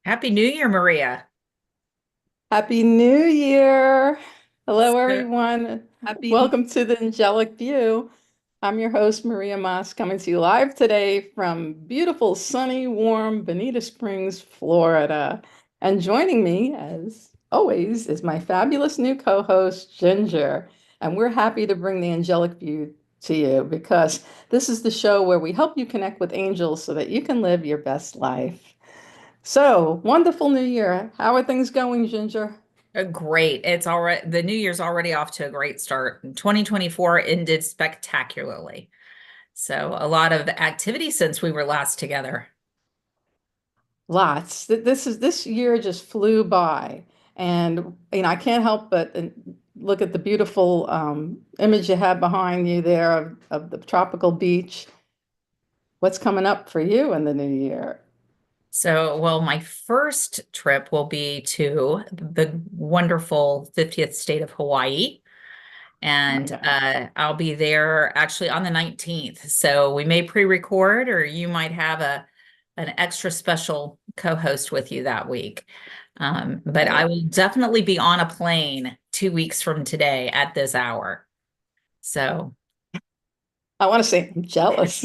Happy New Year, Maria. Happy New Year. Hello, So, everyone. happy. Welcome to the Angelic View. I'm your host, Maria Maas, coming to you live today from beautiful, sunny, warm Bonita Springs, Florida. And joining me, as always, is my fabulous new co-host, Ginger. And we're happy to bring the Angelic View to you because this is the show where we help you connect with angels so that you can live your best life. So, wonderful new year. How are things going, Ginger? Great. It's already the new year's already off to a great start. 2024 ended spectacularly. So a lot of activity since we were last together. Lots. This year just flew by, and I can't help but look at the beautiful image you have behind you there of the tropical beach. What's coming up for you in the new year? So, well, my first trip will be to the wonderful 50th state of Hawaii. Oh my And God. I'll be there actually on the 19th. So we may pre-record, or you might have an extra special co-host with you that week. But I Okay. will definitely be on a plane 2 weeks from today at this hour. So I want to say I'm jealous.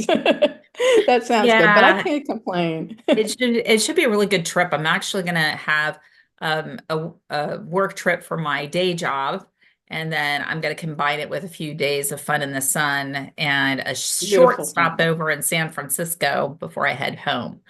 That sounds good, but I yeah, can't complain. it should be a really good trip. I'm actually going to have a work trip for my day job, and then I'm going to combine it with a few days of fun in the sun and a short Beautiful thing. stopover in San Francisco before I head home.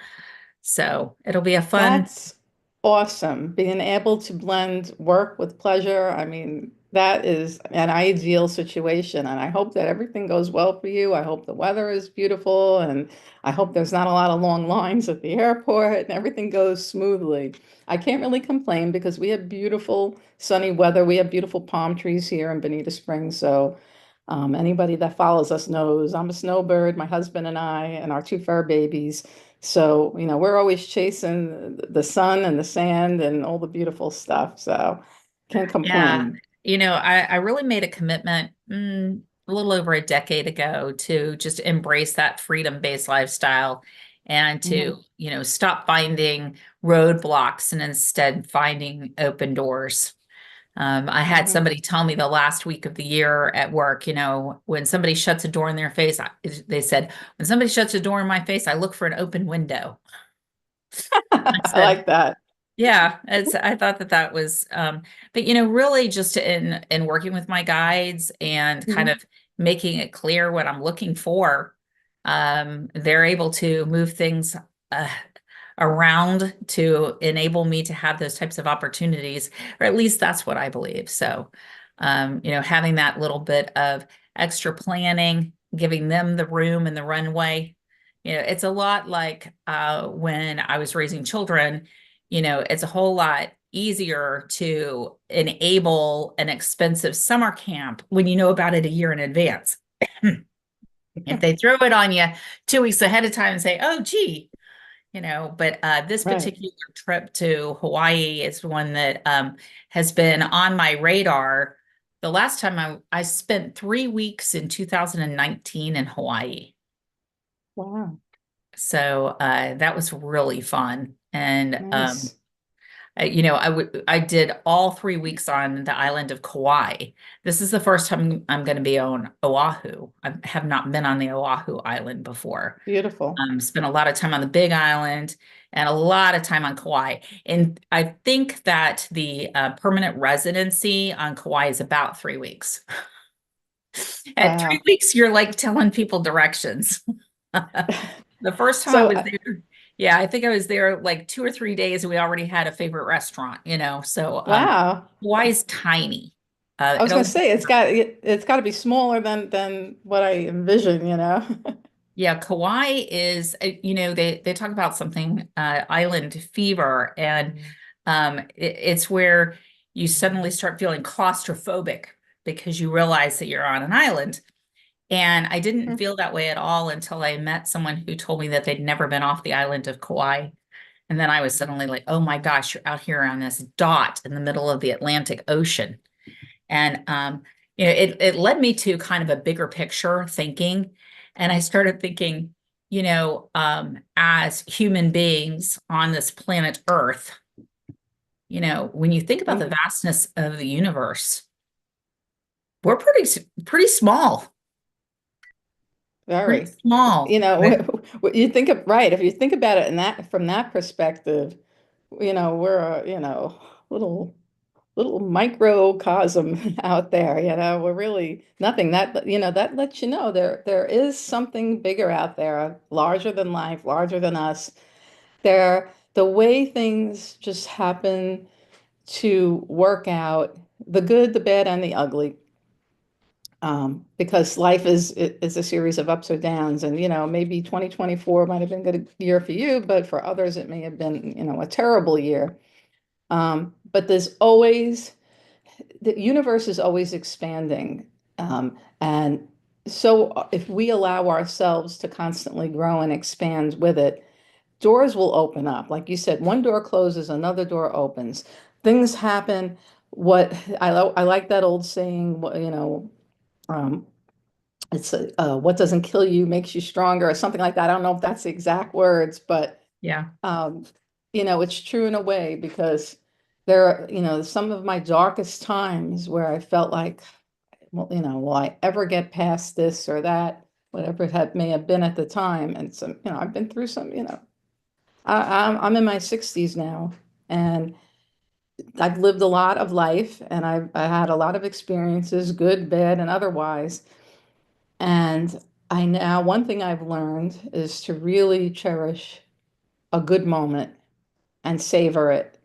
So it'll be a fun. That's awesome. Being able to blend work with pleasure. I mean, that is an ideal situation. And I hope that everything goes well for you. I hope the weather is beautiful. And I hope there's not a lot of long lines at the airport and everything goes smoothly. I can't really complain because we have beautiful sunny weather. We have beautiful palm trees here in Bonita Springs. So anybody that follows us knows I'm a snowbird, my husband and I, and our two fur babies. So, we're always chasing the sun and the sand and all the beautiful stuff. So, can't Yeah, complain. I really made a commitment a little over a decade ago to just embrace that freedom-based lifestyle and to, Mhm. stop finding roadblocks and instead finding open doors. I had Mhm. somebody tell me the last week of the year at work, when somebody shuts a door in their face, they said, when somebody shuts a door in my face, I look for an open window. I I said, like that. yeah, I thought that was but really just in working with my guides and kind Mhm. of making it clear what I'm looking for, they're able to move things uh, around to enable me to have those types of opportunities, or at least that's what I believe. So, having that little bit of extra planning, giving them the room and the runway, it's a lot like when I was raising children. It's a whole lot easier to enable an expensive summer camp when you know about it a year in advance. If they throw it on you 2 weeks ahead of time and say, oh, gee, but this Right. particular trip to Hawaii is one that has been on my radar. The last time I spent 3 weeks in 2019 in Hawaii. Wow. So that was really fun. And Nice. I did all 3 weeks on the island of Kauai. This is the first time I'm going to be on Oahu. I have not been on the Oahu island before. Beautiful. Spent a lot of time on the Big Island and a lot of time on Kauai. And I think that the permanent residency on Kauai is about 3 weeks. At three Wow. weeks, you're like telling people directions. The first time I So, was there, yeah, I think I was there like 2 or 3 days and we already had a favorite restaurant. So wow. Hawaii's tiny. I was It'll going to say it's got to be smaller than what I envision. Yeah, Kauai is, they talk about something, island fever, and it's where you suddenly start feeling claustrophobic because you realize that you're on an island. And I didn't feel that way at all until I met someone who told me that they'd never been off the island of Kauai. And then I was suddenly like, oh my gosh, you're out here on this dot in the middle of the Atlantic Ocean. And it led me to kind of a bigger picture thinking. And I started thinking, as human beings on this planet Earth, when you think about the Mhm. vastness of the universe, we're pretty small, pretty Very. small. You know, But what you think of, right, if you think about it in that from that perspective, we're a, little microcosm out there, we're really nothing. That lets you know there is something bigger out there, larger than life, larger than us. The way things just happen to work out, the good, the bad, and the ugly. Because life is a series of ups or downs, and maybe 2024 might have been a good year for you, but for others it may have been a terrible year. But the universe is always expanding, and so if we allow ourselves to constantly grow and expand with it, doors will open up. Like you said, one door closes, another door opens. Things happen. What I like that old saying, um, it's what doesn't kill you makes you stronger, or something like that. I don't know if that's the exact words, but yeah, um, it's true in a way, because there are, some of my darkest times where I felt like, well, will I ever get past this or that, whatever may have been at the time. And some, I've been through some, I'm in my 60s now, and I've lived a lot of life, and I had a lot of experiences, good, bad, and otherwise. And one thing I've learned is to really cherish a good moment and savor it,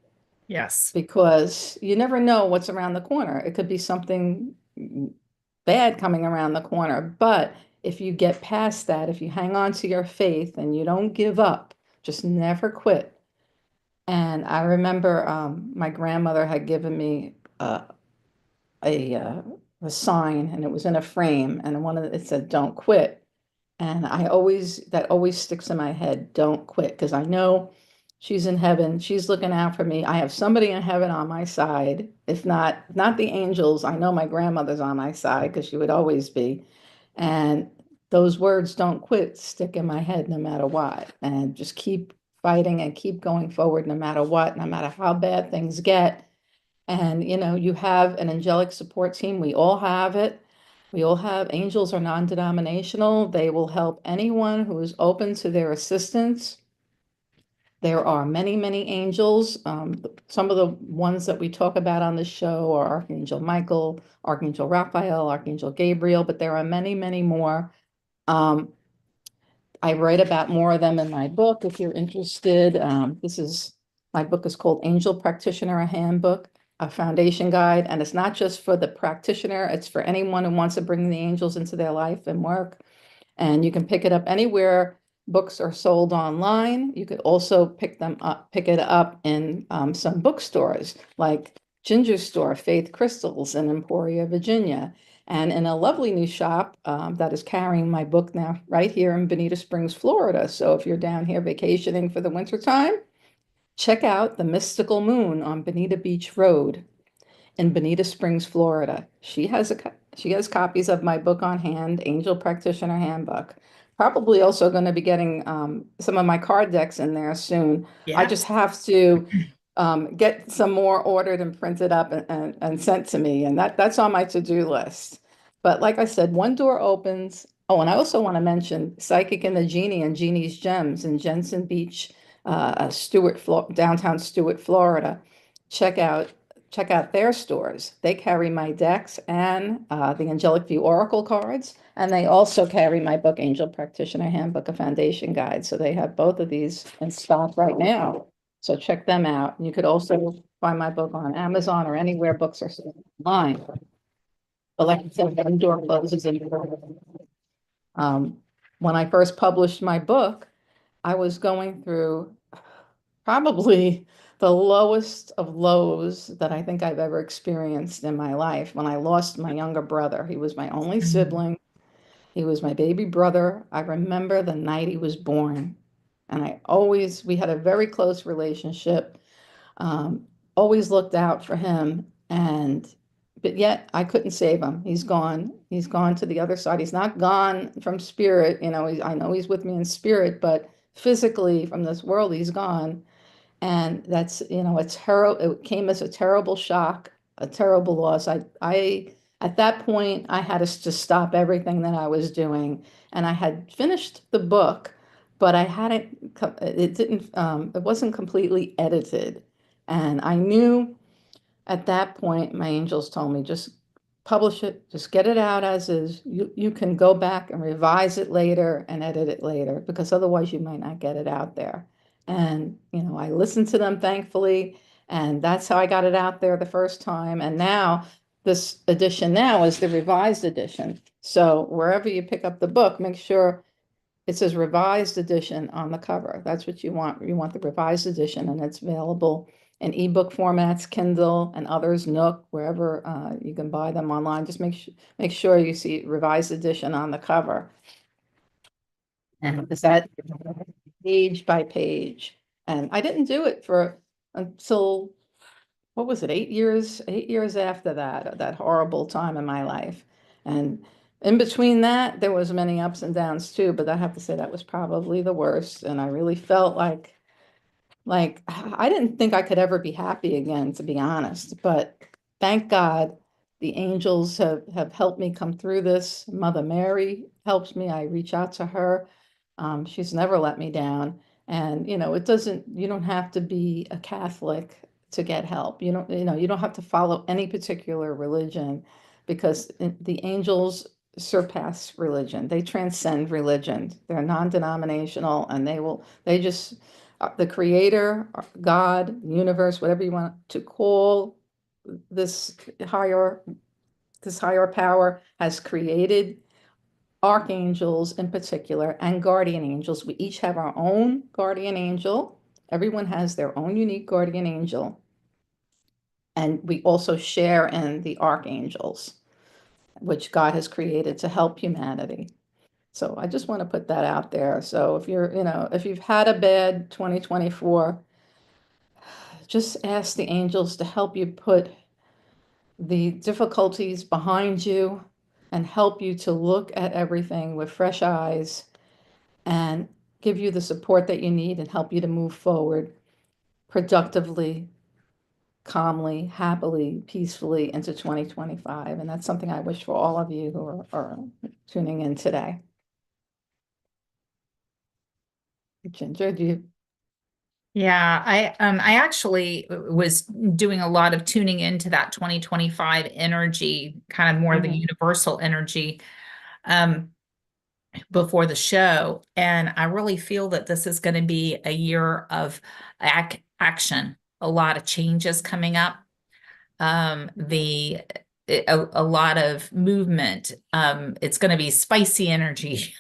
yes, because you never know what's around the corner. It could be something bad coming around the corner. But if you get past that, if you hang on to your faith and you don't give up, just never quit. And I remember my grandmother had given me a, uh, a sign, and it was in a frame, and it said, "Don't quit." And that always sticks in my head, don't quit, because I know she's in heaven. She's looking out for me. I have somebody in heaven on my side. If not the angels, I know my grandmother's on my side, because she would always be. And those words, don't quit, stick in my head no matter what. And just keep fighting and keep going forward no matter what, no matter how bad things get. And you have an angelic support team. We all have it. We all have angels are non-denominational. They will help anyone who is open to their assistance. There are many, many angels. Some of the ones that we talk about on the show are Archangel Michael, Archangel Raphael, Archangel Gabriel, but there are many, many more. Um, I write about more of them in my book if you're interested. My book is called Angel Practitioner, a Handbook, a Foundation Guide. And it's not just for the practitioner, it's for anyone who wants to bring the angels into their life and work. And you can pick it up anywhere books are sold online. You could also pick it up in some bookstores like Ginger Store, Faith Crystals in Emporia, Virginia, and in a lovely new shop that is carrying my book now right here in Bonita Springs, Florida. So if you're down here vacationing for the winter time, check out the Mystical Moon on Bonita Beach Road in Bonita Springs, Florida. She has copies of my book on hand, Angel Practitioner Handbook. Probably also going to be getting some of my card decks in there soon. I yeah. just have to get some more ordered and printed up and sent to me, and that's on my to-do list. But like I said, one door opens. Oh, and I also want to mention Psychic and the Genie and Genie's Gems in Jensen Beach, downtown Stewart, Florida. Check out check out their stores. They carry my decks and the Angelic View Oracle cards, and they also carry my book, Angel Practitioner Handbook, a Foundation Guide. So they have both of these in stock right now. So check them out. You could also find my book on Amazon or anywhere books are sold online. But like I said, one door closes and um, when I first published my book, I was going through probably the lowest of lows that I think I've ever experienced in my life when I lost my younger brother. He was my only Mhm. sibling. He was my baby brother. I remember the night he was born. And we had a very close relationship, um, always looked out for him. And but yet I couldn't save him. He's gone. He's gone to the other side. He's not gone from spirit. I know he's with me in spirit, but physically from this world, he's gone. And that's, it came as a terrible shock, a terrible loss. At that point, I had to just stop everything that I was doing. And I had finished the book, but I hadn't, it wasn't completely edited. And I knew at that point, my angels told me, just publish it, just get it out as is. You can go back and revise it later and edit it later, because otherwise you might not get it out there. And, I listened to them, thankfully, and that's how I got it out there the first time. And now this edition now is the revised edition. So wherever you pick up the book, make sure it says revised edition on the cover. That's what you want. You want the revised edition, and it's available in ebook formats, Kindle and others, Nook, wherever you can buy them online. Just make sure you see revised edition on the cover. And is that page by page? And I didn't do it for until, what was it, 8 years? 8 years after that horrible time in my life. And in between that, there was many ups and downs too, but I have to say that was probably the worst. And I really felt like I didn't think I could ever be happy again, to be honest. But thank God the angels have helped me come through this. Mother Mary helps me. I reach out to her. She's never let me down. And you don't have to be a Catholic to get help. You don't have to follow any particular religion, because the angels surpass religion. They transcend religion. They're non-denominational, and they just the creator, God, universe, whatever you want to call this higher this higher power, has created archangels in particular and guardian angels. We each have our own guardian angel. Everyone has their own unique guardian angel. And we also share in the archangels, which God has created to help humanity. So I just want to put that out there. So if you've had a bad 2024, just ask the angels to help you put the difficulties behind you and help you to look at everything with fresh eyes and give you the support that you need and help you to move forward productively, calmly, happily, peacefully into 2025. And that's something I wish for all of you who are tuning in today. Ginger, do you? Yeah, I actually was doing a lot of tuning into that 2025 energy, kind of more the Mhm. universal energy, um, before the show. And I really feel that this is going to be a year of action, a lot of changes coming up, the a lot of movement. It's going to be spicy energy.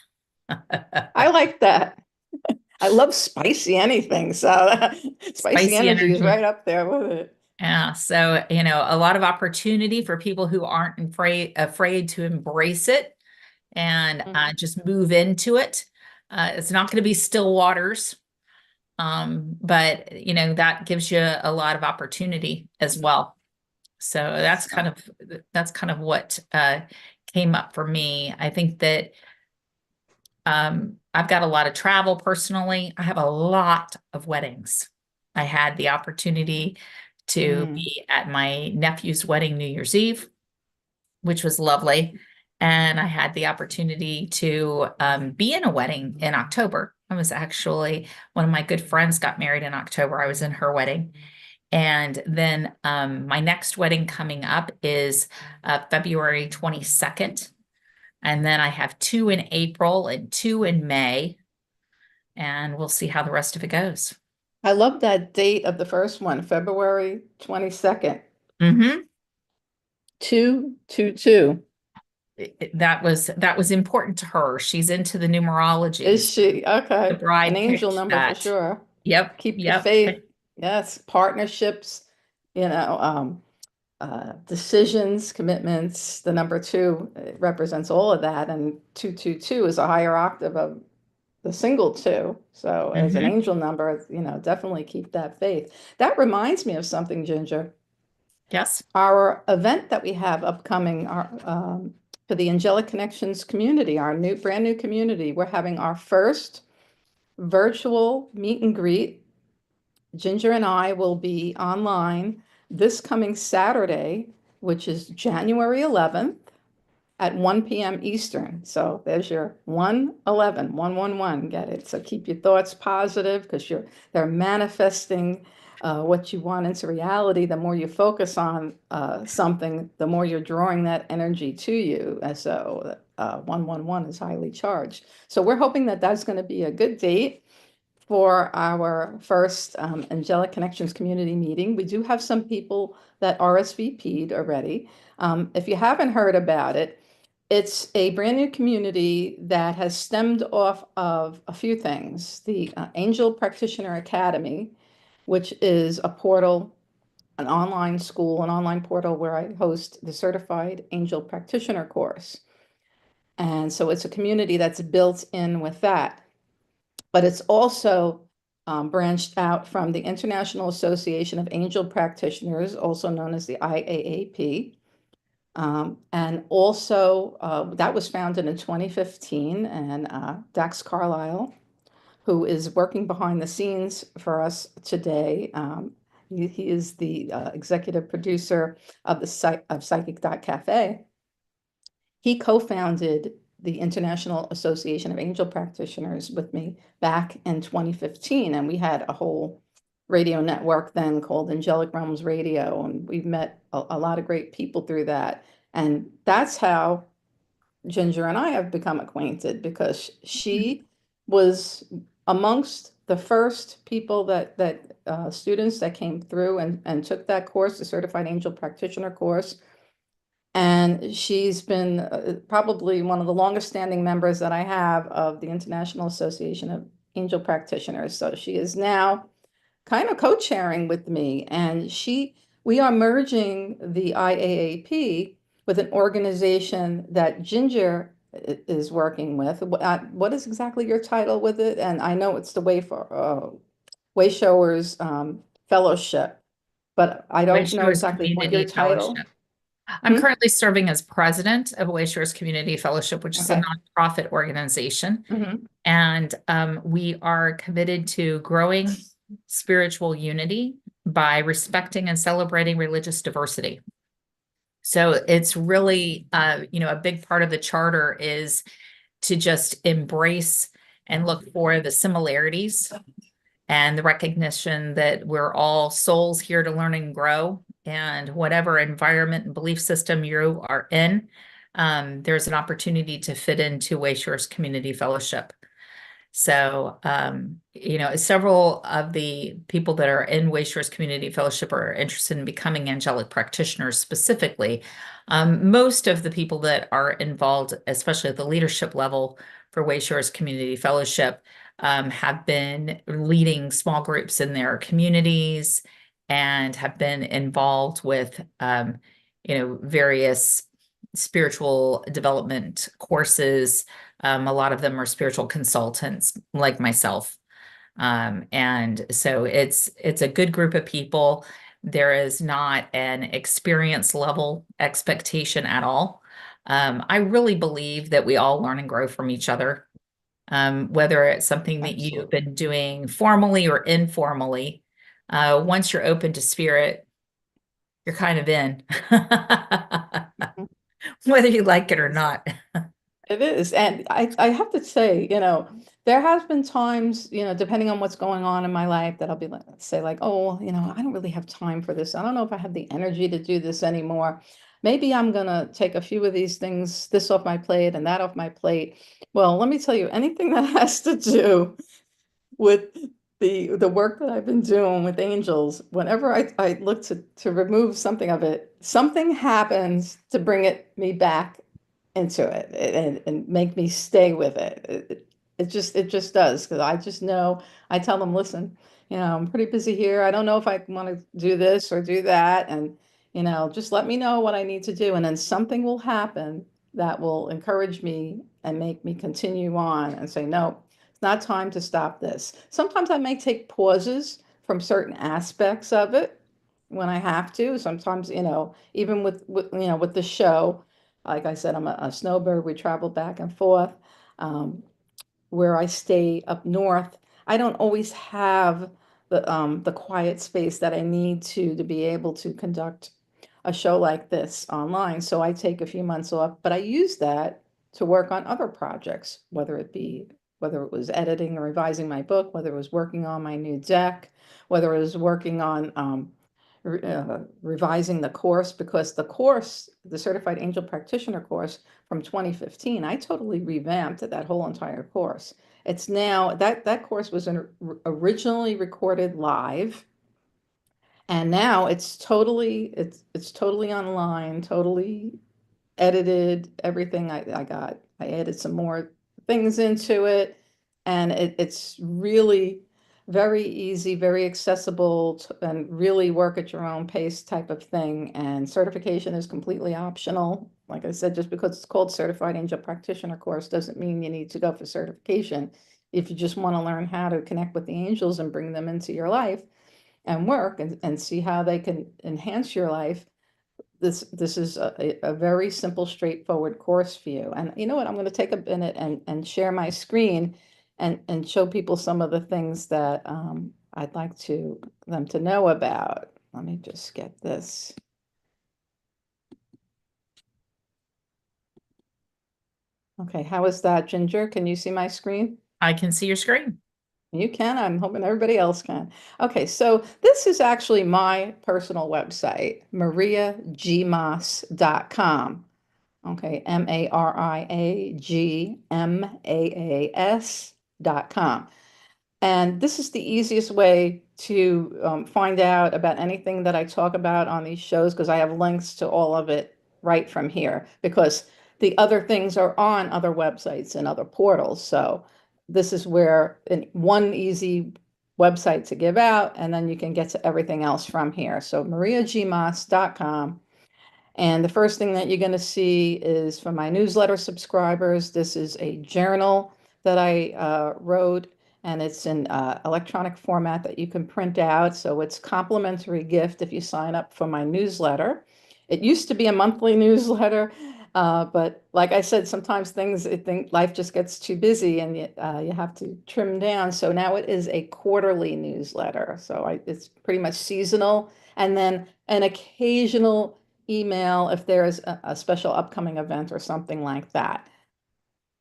I like that. I love spicy anything, so spicy Spicy energy is energy. right up there with it. Yeah, so a lot of opportunity for people who aren't afraid to embrace it and Mhm. just move into it. It's not going to be still waters, but that gives you a lot of opportunity as well. So So that's kind of what came up for me. I think that I've got a lot of travel personally. I have a lot of weddings. I had the opportunity to mm, be at my nephew's wedding New Year's Eve, which was lovely. And I had the opportunity to be in a wedding in October. I was actually, one of my good friends got married in October. I was in her wedding. And then my next wedding coming up is February 22nd. And then I have two in April and two in May. And we'll see how the rest of it goes. I love that date of the first one, February 22nd, Hmm. 222. That was important to her. She's into the Is numerologies. she? The Okay. An bride angel picked number for that. sure. Yep, Keep the yep. faith. Yes. Partnerships, you know, um, decisions, commitments. The number two represents all of that. And 222 is a higher octave of the single two. So as an Hmm. angel number, definitely keep that faith. That reminds me of something, Ginger. Yes. Our event that we have upcoming for the Angelic Connections community, our brand new community, we're having our first virtual meet and greet. Ginger and I will be online this coming Saturday, which is January 11th at 1 p.m. Eastern. So there's your 111, 111, get it? So keep your thoughts positive because they're manifesting what you want into reality. The more you focus on something, the more you're drawing that energy to you. And so 111 is highly charged. So we're hoping that that's going to be a good date for our first Angelic Connections community meeting. We do have some people that RSVP'd already. If you haven't heard about it, it's a brand new community that has stemmed off of a few things. The Angel Practitioner Academy, which is a portal, an online school, an online portal where I host the Certified Angel Practitioner course. And so it's a community that's built in with that. But it's also branched out from the International Association of Angel Practitioners, also known as the IAAP. And also, that was founded in 2015, and Dax Carlisle, who is working behind the scenes for us today, he is the executive producer of Psychic Cafe. He co-founded the International Association of Angel Practitioners with me back in 2015, and we had a whole radio network then called Angelic Realms Radio, and we've met a lot of great people through that. And that's how Ginger and I have become acquainted because she was amongst the first people that students that came through and took that course, the Certified Angel Practitioner course. And she's been probably one of the longest standing members that I have of the International Association of Angel Practitioners. So she is now kind of co-chairing with me, and we are merging the IAAP with an organization that Ginger is working with. What is exactly your title with it? And I know it's the Wayshowers Fellowship, but I don't know Wayshores exactly what your Community title. Fellowship. I'm Hmm? currently serving as president of Wayshores Community Fellowship, which is a Okay. nonprofit organization. Hmm. And we are committed to growing spiritual unity by respecting and celebrating religious diversity. So it's really, a big part of the charter is to just embrace and look for the similarities and the recognition that we're all souls here to learn and grow. And whatever environment and belief system you are in, there's an opportunity to fit into Wayshore's Community Fellowship. So, several of the people that are in Wayshore's Community Fellowship are interested in becoming angelic practitioners specifically. Most of the people that are involved, especially at the leadership level for Wayshore's Community Fellowship, have been leading small groups in their communities and have been involved with, various spiritual development courses. A lot of them are spiritual consultants like myself. And so it's a good group of people. There is not an experience level expectation at all. I really believe that we all learn and grow from each other, whether it's something that you've Absolutely. been doing formally or informally. Once you're open to spirit, you're kind of in, Mhm. whether you like it or not. It is. And I have to say, there has been times, depending on what's going on in my life, that I'll be like, say like, oh, I don't really have time for this. I don't know if I have the energy to do this anymore. Maybe I'm gonna take a few of these things, this off my plate and that off my plate. Well, let me tell you, anything that has to do with the work that I've been doing with angels, whenever I look to remove something of it, something happens to bring me back into it and make me stay with it. It just does because I just know I tell them, listen, I'm pretty busy here. I don't know if I want to do this or do that, and just let me know what I need to do, and then something will happen that will encourage me and make me continue on and say, no, it's not time to stop this. Sometimes I may take pauses from certain aspects of it, when I have to. Sometimes, even with the show, like I said, I'm a snowbird. We travel back and forth. Um, where I stay up north, I don't always have the quiet space that I need to be able to conduct a show like this online. So I take a few months off, but I use that to work on other projects, whether it was editing or revising my book, whether it was working on my new deck, whether it was working on revising the course, because the Certified Angel Practitioner course from 2015, I totally revamped that whole entire course. It's now that course was originally recorded live, and now it's totally online, totally edited everything. I added some more things into it, and it's really very easy, very accessible, and really work at your own pace type of thing. And certification is completely optional. Like I said, just because it's called Certified Angel Practitioner course doesn't mean you need to go for certification. If you just want to learn how to connect with the angels and bring them into your life and work and see how they can enhance your life, this is a very simple, straightforward course for you. And you know what? I'm going to take a minute and share my screen and show people some of the things that I'd like them to know about. Let me just get this. Okay, how is that, Ginger? Can you see my screen? I can see your screen. You can. I'm hoping everybody else can. Okay, so this is actually my personal website, mariagmaas.com. Okay, MariaGmaas.com. And this is the easiest way to find out about anything that I talk about on these shows, because I have links to all of it right from here, because the other things are on other websites and other portals. So this is where one easy website to give out, and then you can get to everything else from here. So mariagmaas.com. And the first thing that you're going to see is for my newsletter subscribers. This is a journal that I wrote, and it's in electronic format that you can print out. So it's complimentary gift if you sign up for my newsletter. It used to be a monthly newsletter, but like I said, sometimes I think life just gets too busy and you have to trim down. So now it is a quarterly newsletter. So it's pretty much seasonal, and then an occasional email if there is a special upcoming event or something like that.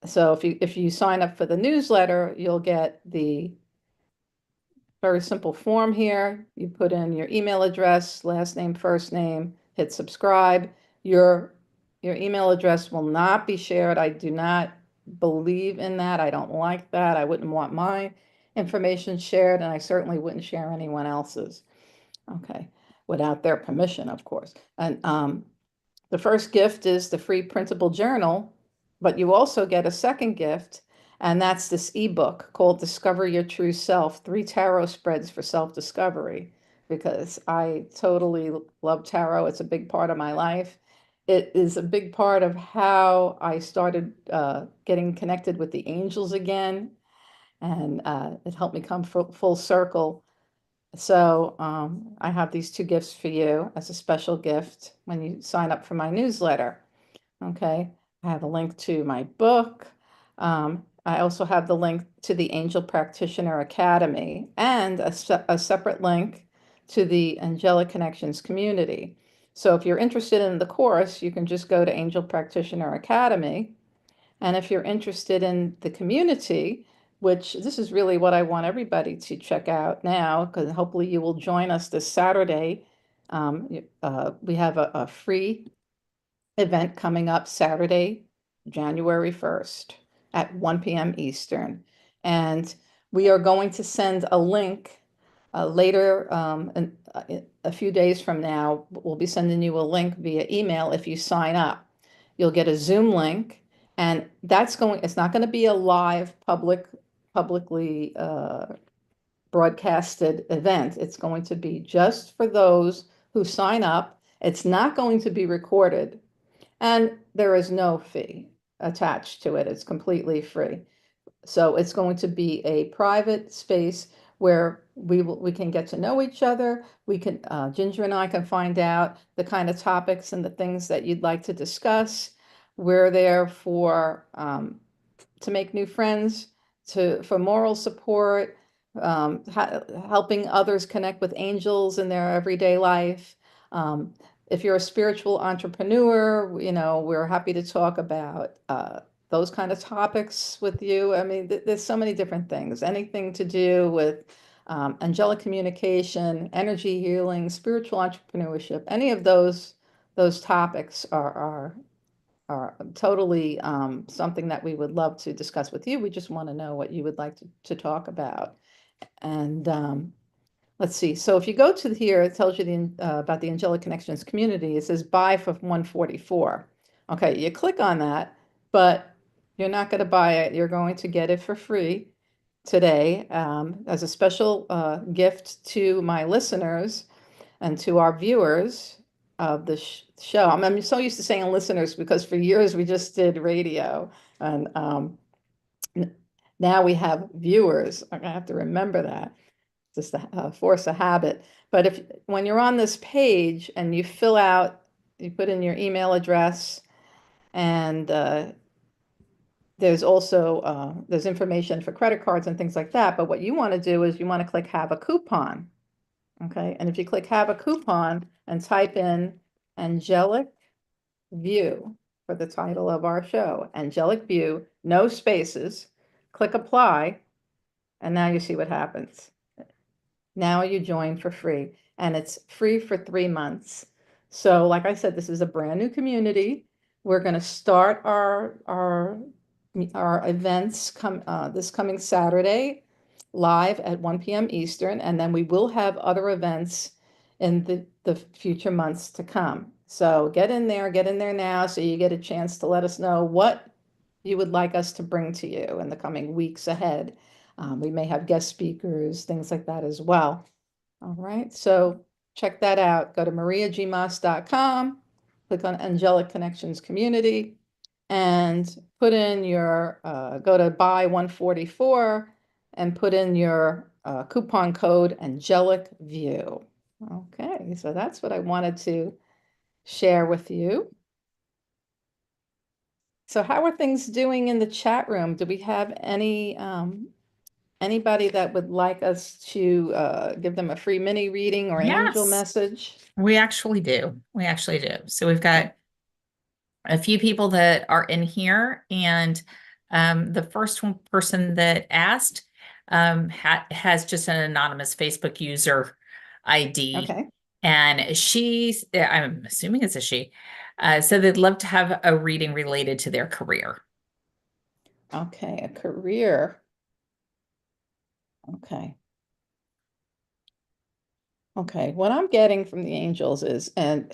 So if you sign up for the newsletter, you'll get the very simple form here. You put in your email address, last name, first name, hit subscribe. Your email address will not be shared. I do not believe in that. I don't like that. I wouldn't want my information shared, and I certainly wouldn't share anyone else's. Okay, without their permission, of course. And the first gift is the free printable journal, but you also get a second gift, and that's this ebook called Discover Your True Self, 3 tarot spreads for self-discovery, because I totally love tarot. It's a big part of my life. It is a big part of how I started getting connected with the angels again, and it helped me come full circle. So I have these 2 gifts for you as a special gift when you sign up for my newsletter. Okay, I have a link to my book. I also have the link to the Angel Practitioner Academy and a separate link to the Angelic Connections Community. So if you're interested in the course, you can just go to Angel Practitioner Academy. And if you're interested in the community, which this is really what I want everybody to check out now, because hopefully you will join us this Saturday. We have a free event coming up Saturday, January 1st at 1 p.m. Eastern. And we are going to send a link later, a few days from now. We'll be sending you a link via email if you sign up. You'll get a Zoom link, and it's not going to be a live publicly broadcasted event. It's going to be just for those who sign up. It's not going to be recorded, and there is no fee attached to it. It's completely free. So it's going to be a private space where we can get to know each other. We can Ginger and I can find out the kind of topics and the things that you'd like to discuss. We're there for to make new friends, for moral support, helping others connect with angels in their everyday life. Um, if you're a spiritual entrepreneur, we're happy to talk about those kind of topics with you. I mean, there's so many different things. Anything to do with angelic communication, energy healing, spiritual entrepreneurship, any of those topics are totally something that we would love to discuss with you. We just want to know what you would like to talk about. And let's see. So if you go to here, it tells you about the Angelic Connections Community. It says buy for 144. Okay, you click on that, but you're not going to buy it. You're going to get it for free today as a special gift to my listeners and to our viewers of the show. I'm so used to saying listeners because for years we just did radio, and now we have viewers. I have to remember that, just a force of habit. But when you're on this page and you fill out, you put in your email address, and there's also there's information for credit cards and things like that. But what you want to do is you want to click have a coupon. Okay, and if you click have a coupon and type in Angelic View for the title of our show, Angelic View, no spaces, click apply, and now you see what happens. Now you join for free, and it's free for 3 months. So like I said, this is a brand new community. We're going to start our events this coming Saturday live at 1 p.m. Eastern, and then we will have other events in the future months to come. So get in there now so you get a chance to let us know what you would like us to bring to you in the coming weeks ahead. We may have guest speakers, things like that as well. All right, so check that out. Go to mariagmaas.com, click on Angelic Connections Community, and put in your, go to buy 144 and put in your coupon code Angelic View. Okay, so that's what I wanted to share with you. So how are things doing in the chat room? Do we have anybody that would like us to give them a free mini reading or angel Yes, message? we actually do. We actually do. So we've got a few people that are in here, and the first person that asked has just an anonymous Facebook user ID, Okay. and I'm assuming it's a she, so they'd love to have a reading related to their career. Okay, a career. Okay. Okay, what I'm getting from the angels is, and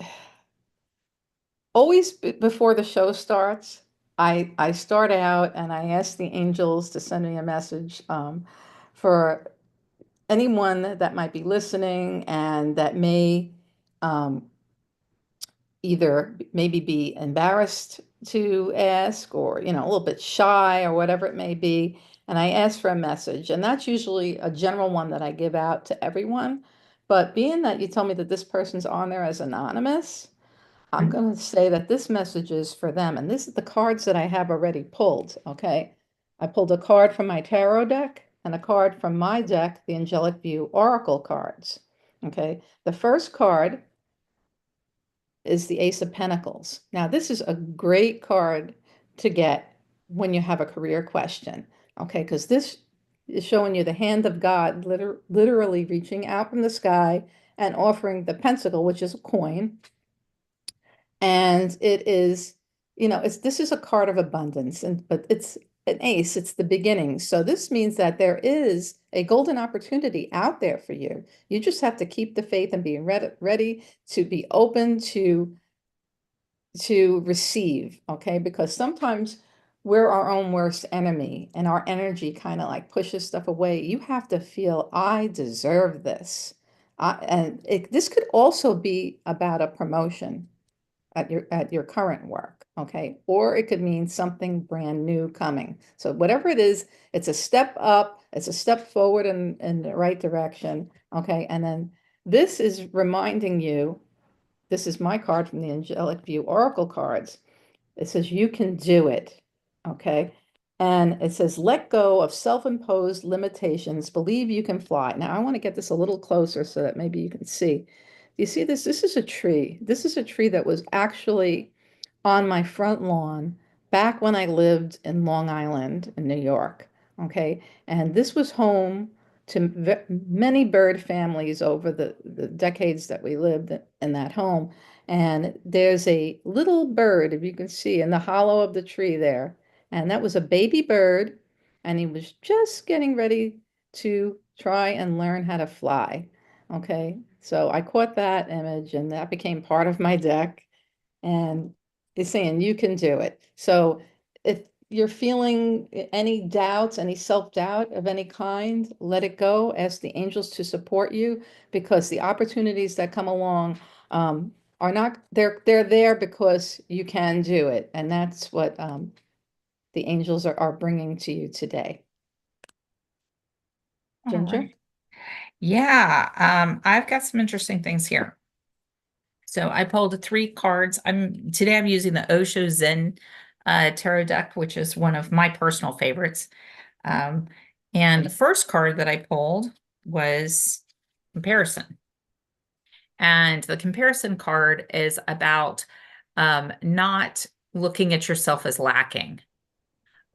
always before the show starts, I start out and I ask the angels to send me a message for anyone that might be listening and that may um, either maybe be embarrassed to ask, or a little bit shy or whatever it may be, and I ask for a message, and that's usually a general one that I give out to everyone. But being that you tell me that this person's on there as anonymous, I'm going to say that this message is for them, and this is the cards that I have already pulled. Okay, I pulled a card from my tarot deck and a card from my deck, the Angelic View Oracle cards. Okay, the first card is the Ace of Pentacles. Now, this is a great card to get when you have a career question, okay? Because this is showing you the hand of God literally reaching out from the sky and offering the pentacle, which is a coin. And it is, this is a card of abundance, but it's an ace, it's the beginning. So this means that there is a golden opportunity out there for you. You just have to keep the faith and be ready to be open to receive, okay? Because sometimes we're our own worst enemy and our energy kind of like pushes stuff away. You have to feel, I deserve this. This could also be about a promotion. at your current work, okay? Or it could mean something brand new coming. So whatever it is, it's a step up, it's a step forward in the right direction, okay? And then this is reminding you, this is my card from the Angelic View Oracle cards. It says you can do it, okay? And it says let go of self-imposed limitations, believe you can fly. Now I want to get this a little closer so that maybe you can see. You see this? This is a tree. This is a tree that was actually on my front lawn back when I lived in Long Island in New York. Okay. And this was home to many bird families over the decades that we lived in that home. And there's a little bird, if you can see, in the hollow of the tree there. And that was a baby bird. And he was just getting ready to try and learn how to fly. Okay. So I caught that image and that became part of my deck. And it's saying you can do it. So if you're feeling any doubts, any self-doubt of any kind, let it go. Ask the angels to support you because the opportunities that come along are not, they're there because you can do it. And that's what the angels are bringing to you today. All Ginger? right. Yeah, I've got some interesting things here. So I pulled three cards. I'm using the Osho Zen tarot deck, which is one of my personal favorites. Um, and the first card that I pulled was comparison. And the comparison card is about not looking at yourself as lacking.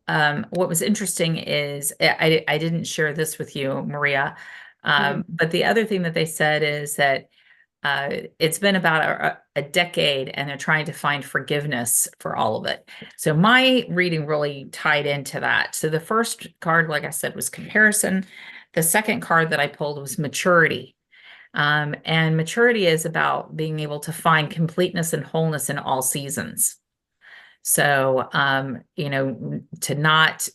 What was interesting is I didn't share this with you, Maria, but the other thing that they said is that it's been about a decade and they're trying to find forgiveness for all of it. So my reading really tied into that. So the first card, like I said, was comparison. The second card that I pulled was maturity. And maturity is about being able to find completeness and wholeness in all seasons. So, to not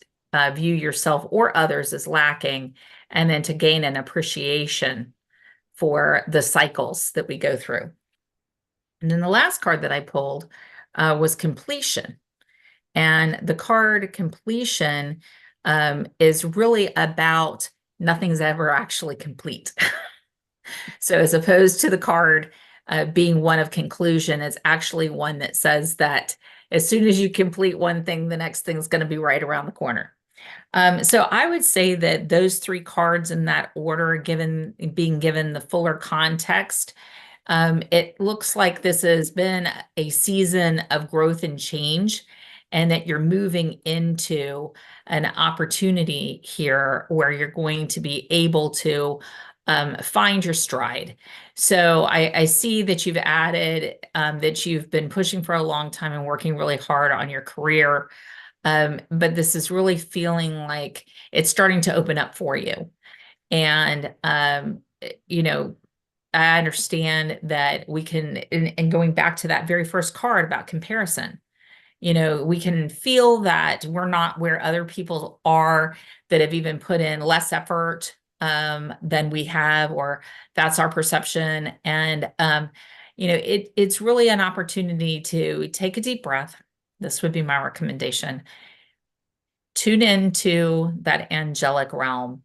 view yourself or others as lacking, and then to gain an appreciation for the cycles that we go through. And then the last card that I pulled was completion. And the card completion is really about nothing's ever actually complete. So as opposed to the card being one of conclusion, it's actually one that says that as soon as you complete one thing, the next thing's going to be right around the corner. So I would say that those three cards in that order, being given the fuller context, it looks like this has been a season of growth and change, and that you're moving into an opportunity here where you're going to be able to find your stride. So I see that you've added that you've been pushing for a long time and working really hard on your career. But this is really feeling like it's starting to open up for you. And, I understand that we can, and going back to that very first card about comparison, we can feel that we're not where other people are that have even put in less effort than we have, or that's our perception. And, it's really an opportunity to take a deep breath. This would be my recommendation. Tune into that angelic realm.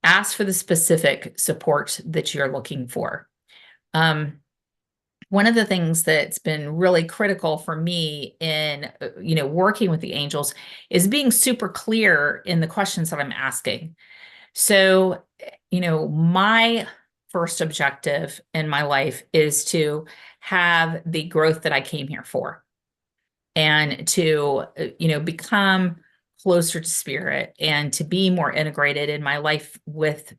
Ask for the specific support that you're looking for. One of the things that's been really critical for me in, working with the angels is being super clear in the questions that I'm asking. So, my first objective in my life is to have the growth that I came here for, and to, become closer to spirit and to be more integrated in my life with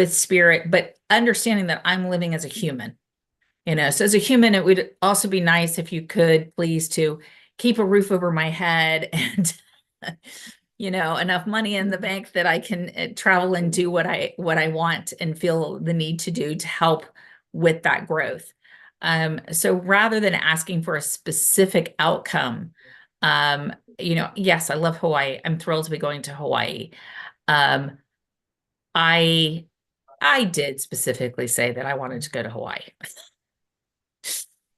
spirit, but understanding that I'm living as a human. So as a human, it would also be nice if you could please to keep a roof over my head and, enough money in the bank that I can travel and do what I want and feel the need to do to help with that growth. So rather than asking for a specific outcome, yes, I love Hawaii. I'm thrilled to be going to Hawaii. Um, I did specifically say that I wanted to go to Hawaii.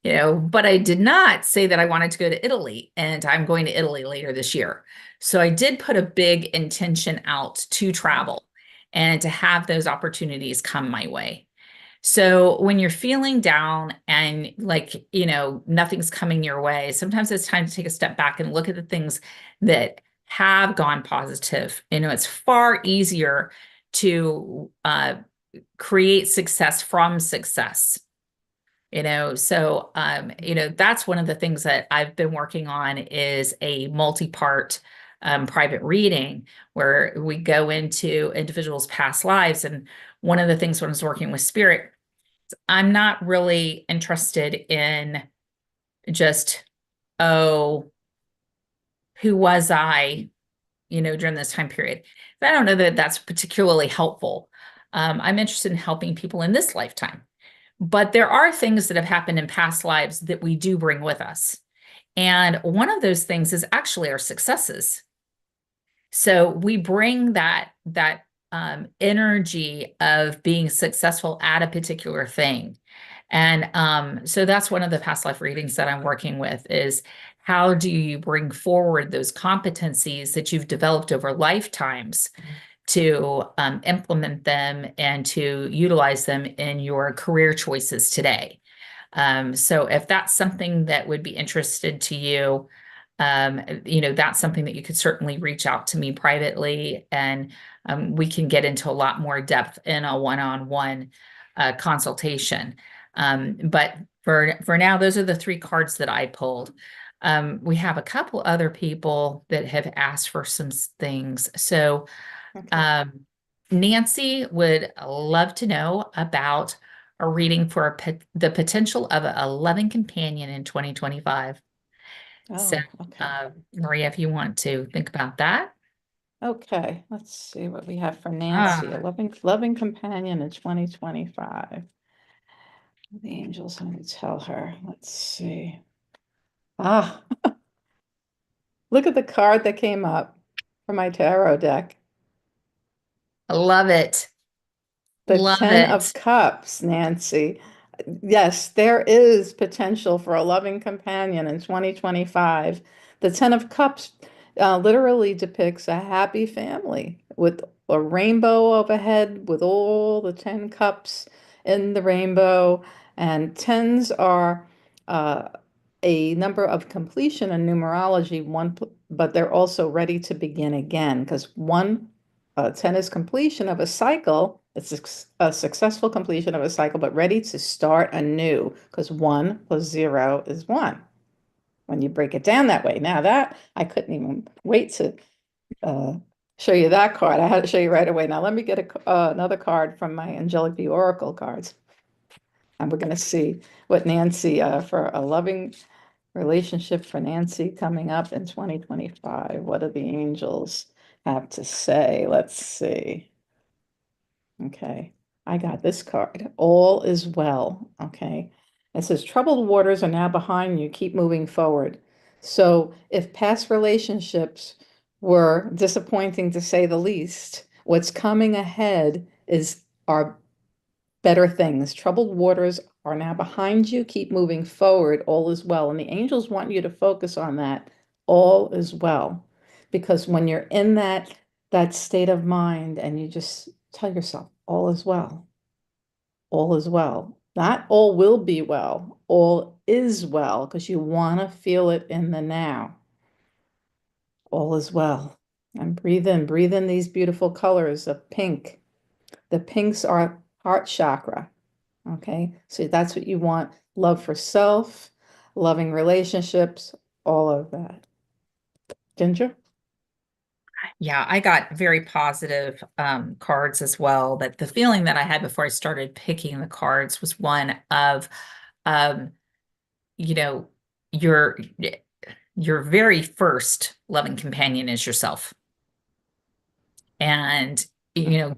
But I did not say that I wanted to go to Italy, and I'm going to Italy later this year. So I did put a big intention out to travel and to have those opportunities come my way. So when you're feeling down and like, nothing's coming your way, sometimes it's time to take a step back and look at the things that have gone positive. It's far easier to create success from success. That's one of the things that I've been working on is a multi-part private reading where we go into individuals' past lives. And one of the things when I was working with spirit, I'm not really interested in just, oh, who was I, during this time period. I don't know that that's particularly helpful. I'm interested in helping people in this lifetime. But there are things that have happened in past lives that we do bring with us. And one of those things is actually our successes. So we bring that energy of being successful at a particular thing. And so that's one of the past life readings that I'm working with is how do you bring forward those competencies that you've developed over lifetimes to implement them and to utilize them in your career choices today. So if that's something that would be interested to you, that's something that you could certainly reach out to me privately, and we can get into a lot more depth in a one-on-one consultation. But for now, those are the three cards that I pulled. We have a couple other people that have asked for some things. So Okay. Nancy would love to know about a reading for the potential of a loving companion in 2025. So, Oh, okay. Maria, if you want to think about that. Okay, let's see what we have for Nancy, a Ah, loving companion in 2025. The angels want to tell her. Let's see. Ah, look at the card that came up for my tarot deck. I love it. The Love 10 of it. Cups, Nancy. Yes, there is potential for a loving companion in 2025. The 10 of Cups literally depicts a happy family with a rainbow overhead with all the 10 cups in the rainbow. And tens are uh, a number of completion in numerology, but they're also ready to begin again because 10 is completion of a cycle. It's a successful completion of a cycle, but ready to start anew because 1 plus 0 is 1 when you break it down that way. Now, that I couldn't even wait to uh, show you that card. I had to show you right away. Now, let me get another card from my Angelic View Oracle cards. And we're going to see what Nancy, for a loving relationship for Nancy coming up in 2025. What do the angels have to say? Let's see. Okay, I got this card. All is well. Okay. It says troubled waters are now behind you. Keep moving forward. So if past relationships were disappointing to say the least, what's coming ahead is our better things. Troubled waters are now behind you. Keep moving forward. All is well. And the angels want you to focus on that. All is well. Because when you're in that state of mind and you just tell yourself, all is well. All is well. Not all will be well. All is well because you want to feel it in the now. All is well. And breathe in these beautiful colors of pink. The pinks are heart chakra. Okay, so that's what you want. Love for self, loving relationships, all of that. Ginger? Yeah, I got very positive cards as well. But the feeling that I had before I started picking the cards was one of, um, you know, your your very first loving companion is yourself. And,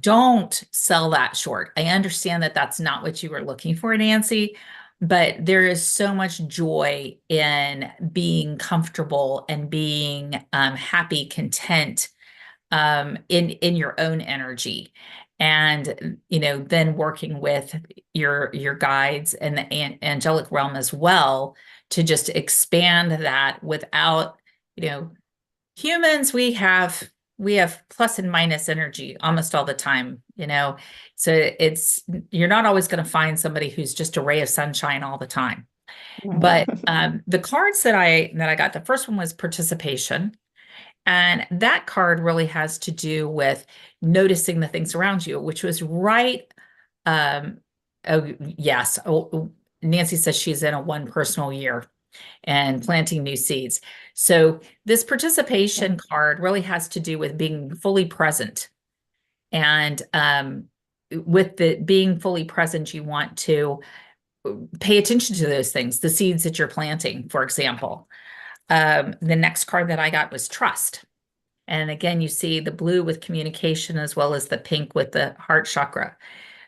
don't sell that short. I understand that that's not what you were looking for, Nancy, but there is so much joy in being comfortable and being happy, content in your own energy. and then working with your guides and the angelic realm as well to just expand that without, you know, humans, we have plus and minus energy almost all the time, so it's you're not always going to find somebody who's just a ray of sunshine all the time. But the cards that I got, the first one was participation, and that card really has to do with noticing the things around you, which was right. Oh, yes. Nancy says she's in a one personal year and planting new seeds. So this participation card really has to do with being fully present. And with the being fully present, you want to pay attention to those things, the seeds that you're planting, for example. The next card that I got was trust. And again, you see the blue with communication as well as the pink with the heart chakra.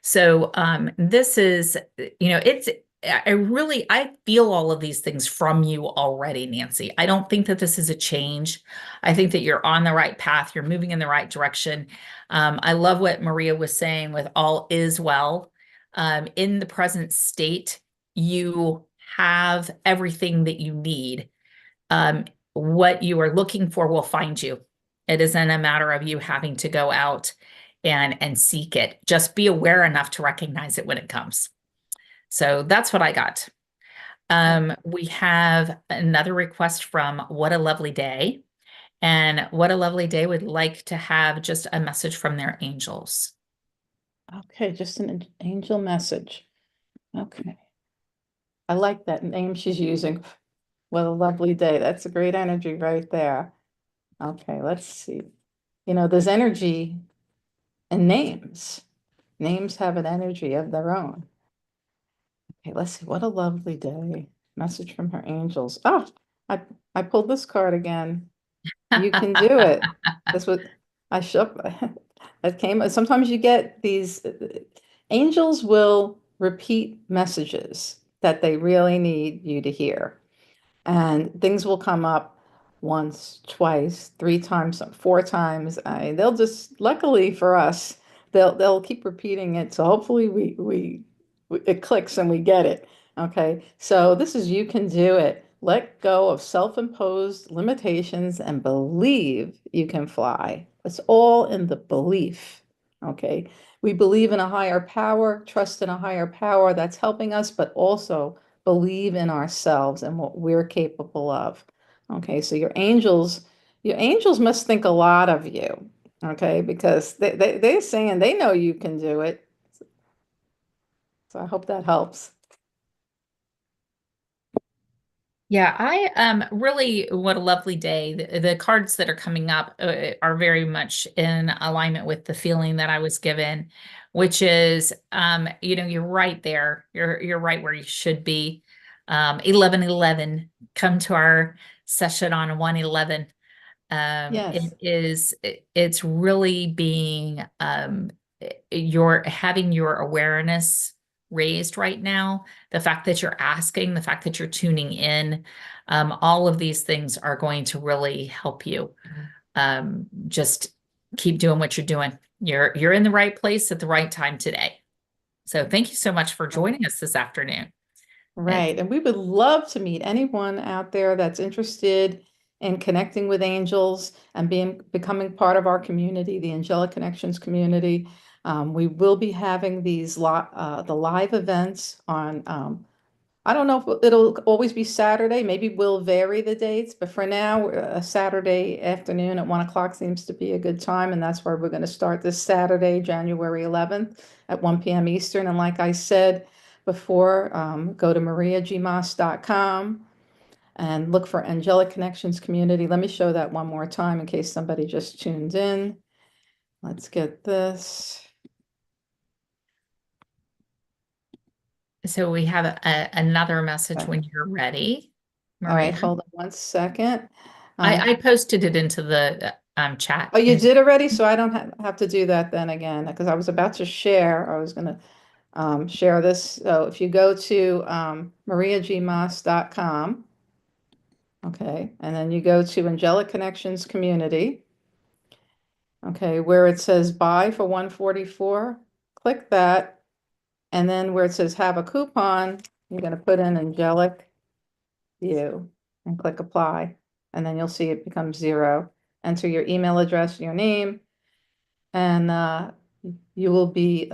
So this is, it's, I feel all of these things from you already, Nancy. I don't think that this is a change. I think that you're on the right path. You're moving in the right direction. I love what Maria was saying with all is well. In the present state, you have everything that you need. What you are looking for will find you. It isn't a matter of you having to go out and seek it. Just be aware enough to recognize it when it comes. So that's what I got. We have another request from What a Lovely Day. And What a Lovely Day would like to have just a message from their angels. Okay, just an angel message. Okay. I like that name she's using. What a lovely day. That's a great energy right there. Okay, let's see. There's energy in names. Names have an energy of their own. Okay, let's see. What a lovely day. Message from her angels. Oh, I pulled this card again. You can do it. That's what I shook. That came. Sometimes you get these angels will repeat messages that they really need you to hear. And things will come up once, twice, three times, four times. They'll just, luckily for us, they'll keep repeating it. So hopefully it clicks and we get it. Okay. So this is you can do it. Let go of self-imposed limitations and believe you can fly. It's all in the belief. Okay. We believe in a higher power, trust in a higher power that's helping us, but also believe in ourselves and what we're capable of. Okay, so your angels must think a lot of you. Okay, because they're saying they know you can do it. So I hope that helps. Yeah, I really, what a lovely day. The cards that are coming up are very much in alignment with the feeling that I was given, which is you're right there. You're right where you should be. 1111, come to our session on 111. Yes. It's really being you're having your awareness raised right now. The fact that you're asking, the fact that you're tuning in, all of these things are going to really help you. Just keep doing what you're doing. You're in the right place at the right time today. So thank you so much for joining us this afternoon. Right. And we would love to meet anyone out there that's interested in connecting with angels and becoming part of our community, the Angelic Connections Community. We will be having the live events on, I don't know if it'll always be Saturday. Maybe we'll vary the dates, but for now, a Saturday afternoon at 1 o'clock seems to be a good time. And that's where we're going to start this Saturday, January 11th at 1 p.m. Eastern. And like I said before, go to mariagmaas.com and look for Angelic Connections Community. Let me show that one more time in case somebody just tuned in. Let's get this. So we have another message when you're ready, All right, Maria. hold on 1 second. I posted it into the chat. Oh, you did already? So I don't have to do that then again, because I was about to share. I was going to share this. So if you go to mariagmaas.com, okay, and then you go to Angelic Connections Community, Okay, where it says buy for 144, click that. And then where it says have a coupon, you're going to put in Angelic View and click apply. And then you'll see it becomes 0. Enter your email address, your name, and you will be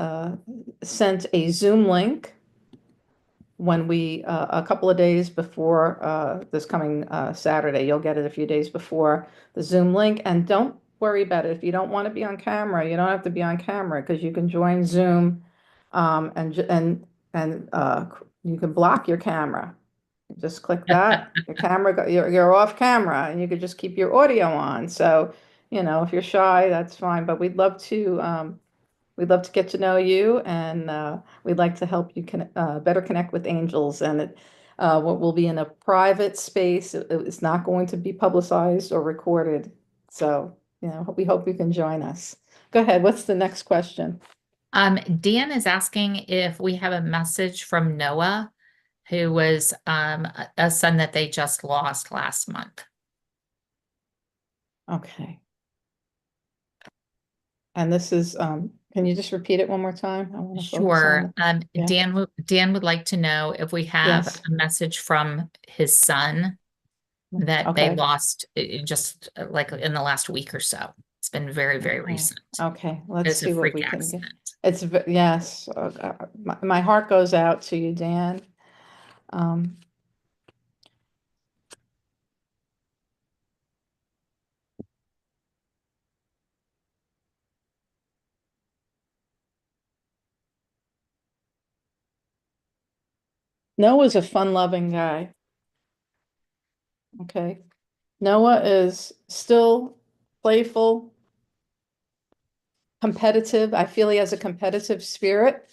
sent a Zoom link when a couple of days before this coming Saturday. You'll get it a few days before the Zoom link. And don't worry about it. If you don't want to be on camera, you don't have to be on camera because you can join Zoom and you can block your camera. Just click that, your camera, you're off camera, and you could just keep your audio on. So, if you're shy, that's fine. But we'd love to get to know you, and we'd like to help you better connect with angels. And we'll be in a private space. It's not going to be publicized or recorded. So, we hope you can join us. Go ahead. What's the next question? Dan is asking if we have a message from Noah, who was a son that they just lost last month. Okay. And this is, can you just repeat it one more time? I want to focus on Sure. it. Yeah. Dan would like to know if we have Yes. a message from his son that they Okay. lost just like in the last week or so. It's been very, very Okay. recent. Okay. Let's It's a see what freak we can get. accident. Yes. My heart goes out to you, Dan. Um, Noah's a fun-loving guy. Okay. Noah is still playful, competitive. I feel he has a competitive spirit.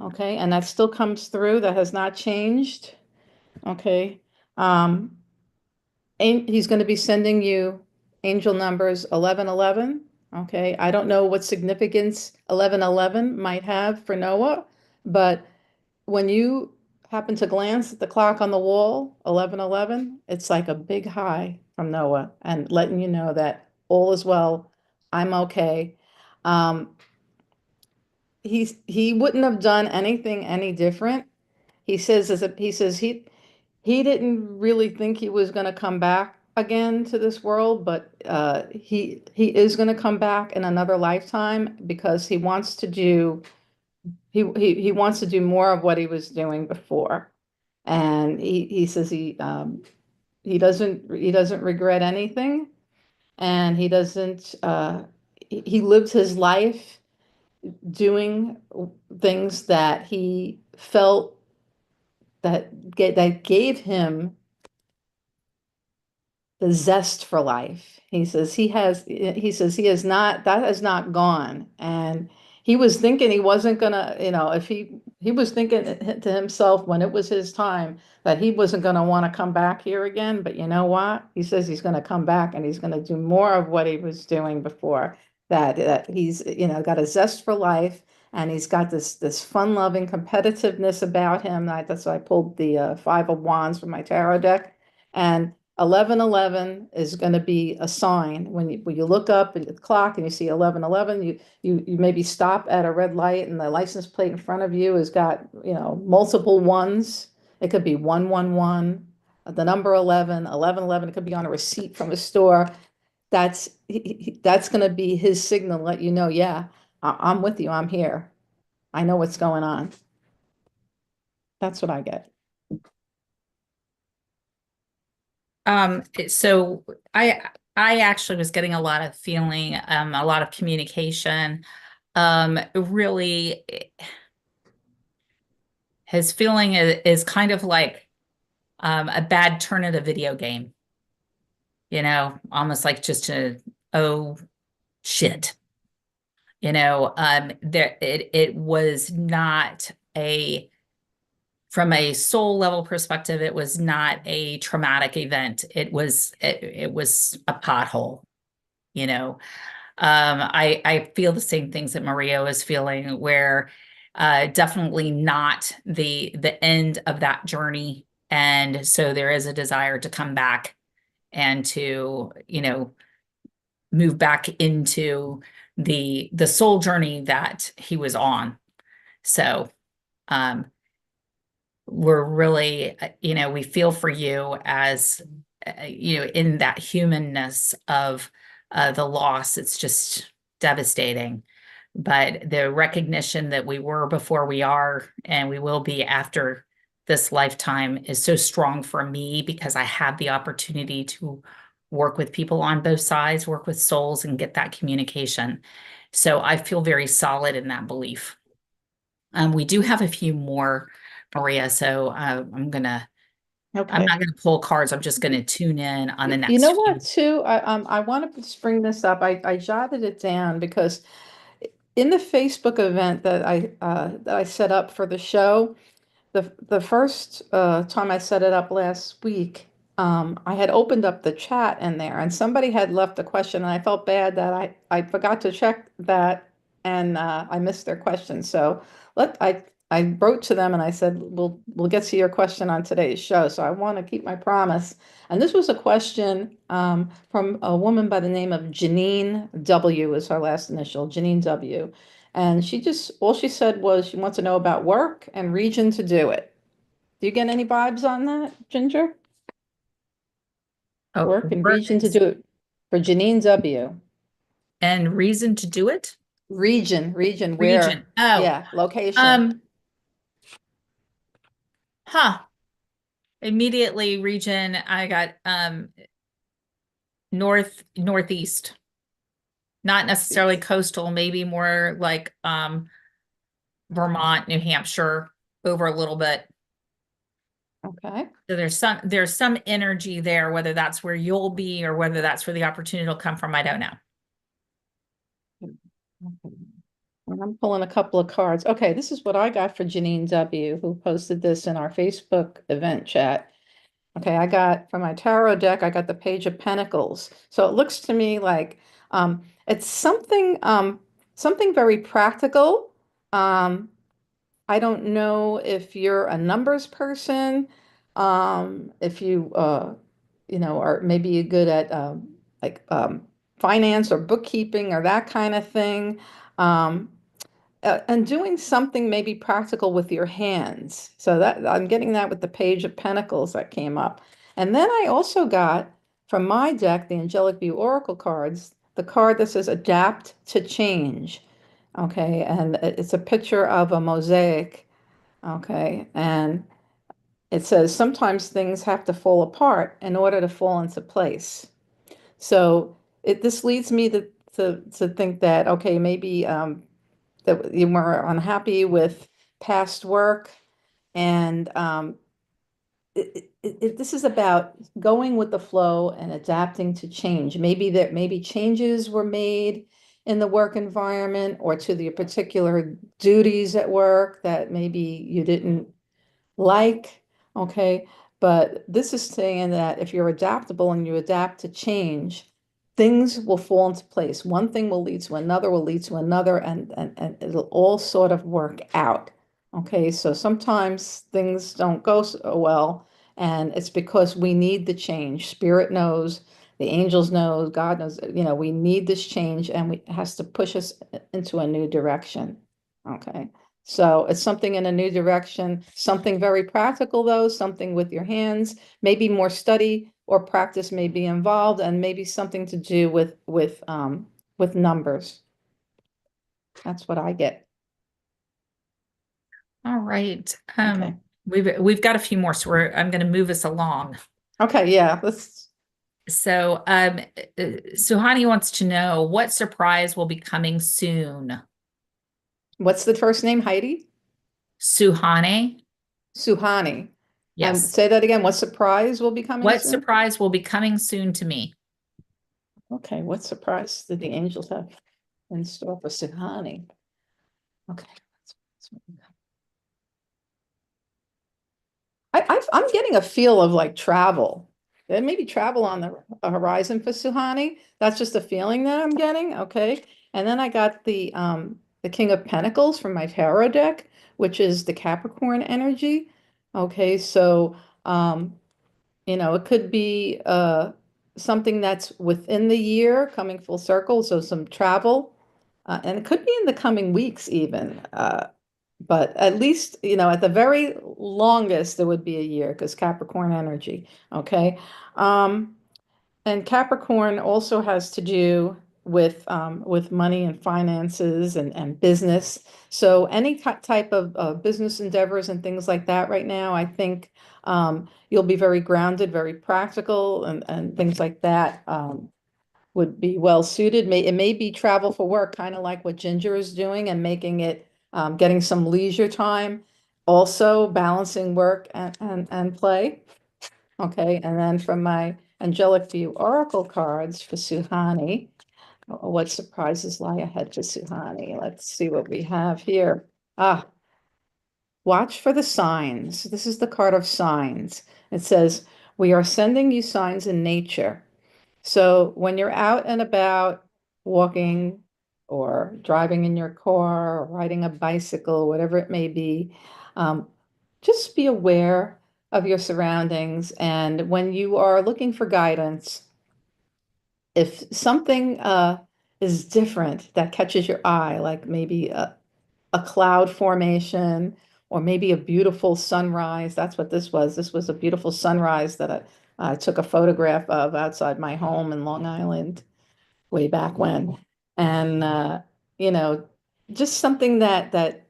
Okay. And that still comes through. That has not changed. Okay. Um, he's going to be sending you angel numbers 1111. Okay. I don't know what significance 1111 might have for Noah, but when you happen to glance at the clock on the wall, 1111, it's like a big high from Noah and letting you know that all is well. I'm okay. Um, he wouldn't have done anything any different. He didn't really think he was going to come back again to this world, but he is going to come back in another lifetime because he wants to do more of what he was doing before. And he says he doesn't regret anything, and he lived his life doing things that he felt that gave him the zest for life. He has not, that has not gone. And he was thinking he wasn't gonna, if he was thinking to himself when it was his time that he wasn't gonna want to come back here again. But you know what? He says he's gonna come back and he's gonna do more of what he was doing before. That he's, got a zest for life, and he's got this fun-loving competitiveness about him. That's why I pulled the Five of Wands from my tarot deck. And 1111 is going to be a sign when you look up at the clock and you see 1111, you maybe stop at a red light and the license plate in front of you has got, multiple ones. It could be 111, the number 1111. It could be on a receipt from a store. That's going to be his signal to let you know, yeah, I'm with you. I'm here. I know what's going on. That's what I get. So I actually was getting a lot of feeling, a lot of communication. Really, his feeling is kind of like a bad turn at a video game, almost like just oh shit. It was not from a soul level perspective, it was not a traumatic event. It was a pothole, you know. I feel the same things that Maria was feeling, where definitely not the end of that journey. And so there is a desire to come back and to, move back into the soul journey that he was on. So um, we're really, we feel for you as, in that humanness of the loss. It's just devastating. But the recognition that we were before we are and we will be after this lifetime is so strong for me because I have the opportunity to work with people on both sides, work with souls, and get that communication. So I feel very solid in that belief. We do have a few more, Maria. So I'm Okay. not gonna pull cards. I'm just gonna tune in on the You know next what, few. too? I want to bring this up. I jotted it down because in the Facebook event that I set up for the show, the first time I set it up last week, I had opened up the chat in there, and somebody had left a question, and I felt bad that I forgot to check that, and I missed their question. So I wrote to them and I said, we'll get to your question on today's show. So I want to keep my promise. And this was a question from a woman by the name of Janine W. is her last initial, Janine W. And all she said was she wants to know about work and region to do it. Do you get any vibes on that, Ginger? Oh, Work and work region to do it for Janine W. and reason to do it. Region, Region. where? Oh, Yeah, location. um, huh. Immediately region. I got northeast, not necessarily Northeast. coastal, maybe more like Vermont, New Hampshire, over a little bit. Okay. So there's some energy there, whether that's where you'll be or whether that's where the opportunity will come from, I don't know. Okay. And I'm pulling a couple of cards. Okay, this is what I got for Janine W., who posted this in our Facebook event chat. Okay, I got from my tarot deck, I got the Page of Pentacles. So it looks to me like it's something very practical. Um, I don't know if you're a numbers person, if are maybe good at like finance or bookkeeping or that kind of thing. Um, and doing something maybe practical with your hands. So that I'm getting that with the Page of Pentacles that came up. And then I also got from my deck, the Angelic View Oracle cards, the card that says Adapt to Change. Okay, and it's a picture of a mosaic. Okay, and it says sometimes things have to fall apart in order to fall into place. So this leads me to think that, okay, maybe that you were unhappy with past work, and this is about going with the flow and adapting to change. Maybe changes were made in the work environment or to the particular duties at work that maybe you didn't like, okay? But this is saying that if you're adaptable and you adapt to change, things will fall into place. One thing will lead to another, will lead to another, and it'll all sort of work out. Okay, so sometimes things don't go so well, and it's because we need the change. Spirit knows, the angels know, God knows, we need this change, and it has to push us into a new direction. Okay. So it's something in a new direction, something very practical though, something with your hands, maybe more study or practice may be involved, and maybe something to do with numbers. That's what I get. All right. Okay. We've got a few more, so I'm going to move us along. Okay, yeah. So, Suhani wants to know what surprise will be coming soon. What's the first name? Heidi? Suhani, Suhani. And yes. say that again. What surprise will be coming What soon? surprise will be coming soon to me? Okay, what surprise did the angels have in store for Suhani? Okay. I'm getting a feel of like travel. There may be travel on the horizon for Suhani. That's just a feeling that I'm getting. Okay. And then I got the King of Pentacles from my tarot deck, which is the Capricorn energy. Okay, so it could be something that's within the year coming full circle, so some travel, and it could be in the coming weeks even. But at least, at the very longest, it would be a year because Capricorn energy. Okay. Um, and Capricorn also has to do with money and finances and business. So any type of business endeavors and things like that right now, I think you'll be very grounded, very practical, and things like that would be well suited. It may be travel for work, kind of like what Ginger is doing and making it getting some leisure time, also balancing work and play. Okay, and then from my Angelic View Oracle cards for Suhani, what surprises lie ahead for Suhani? Let's see what we have here. Watch for the signs. This is the card of signs. It says, we are sending you signs in nature. So when you're out and about walking or driving in your car or riding a bicycle, whatever it may be, um, just be aware of your surroundings. And when you are looking for guidance, if something is different that catches your eye, like maybe a cloud formation or maybe a beautiful sunrise, that's what this was. This was a beautiful sunrise that I took a photograph of outside my home in Long Island way back when. And you know, just something that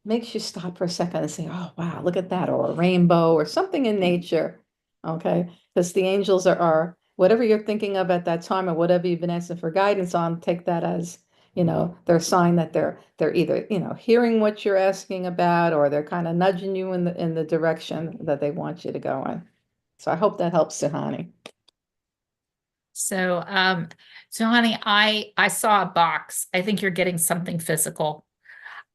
makes you stop for a second and say, oh wow, look at that, or a rainbow or something in nature. Okay. Because the angels are whatever you're thinking of at that time or whatever you've been asking for guidance on, take that as, their sign that they're either, hearing what you're asking about or they're kind of nudging you in the direction that they want you to go in. So I hope that helps, Suhani. So, so honey, I saw a box. I think you're getting something physical.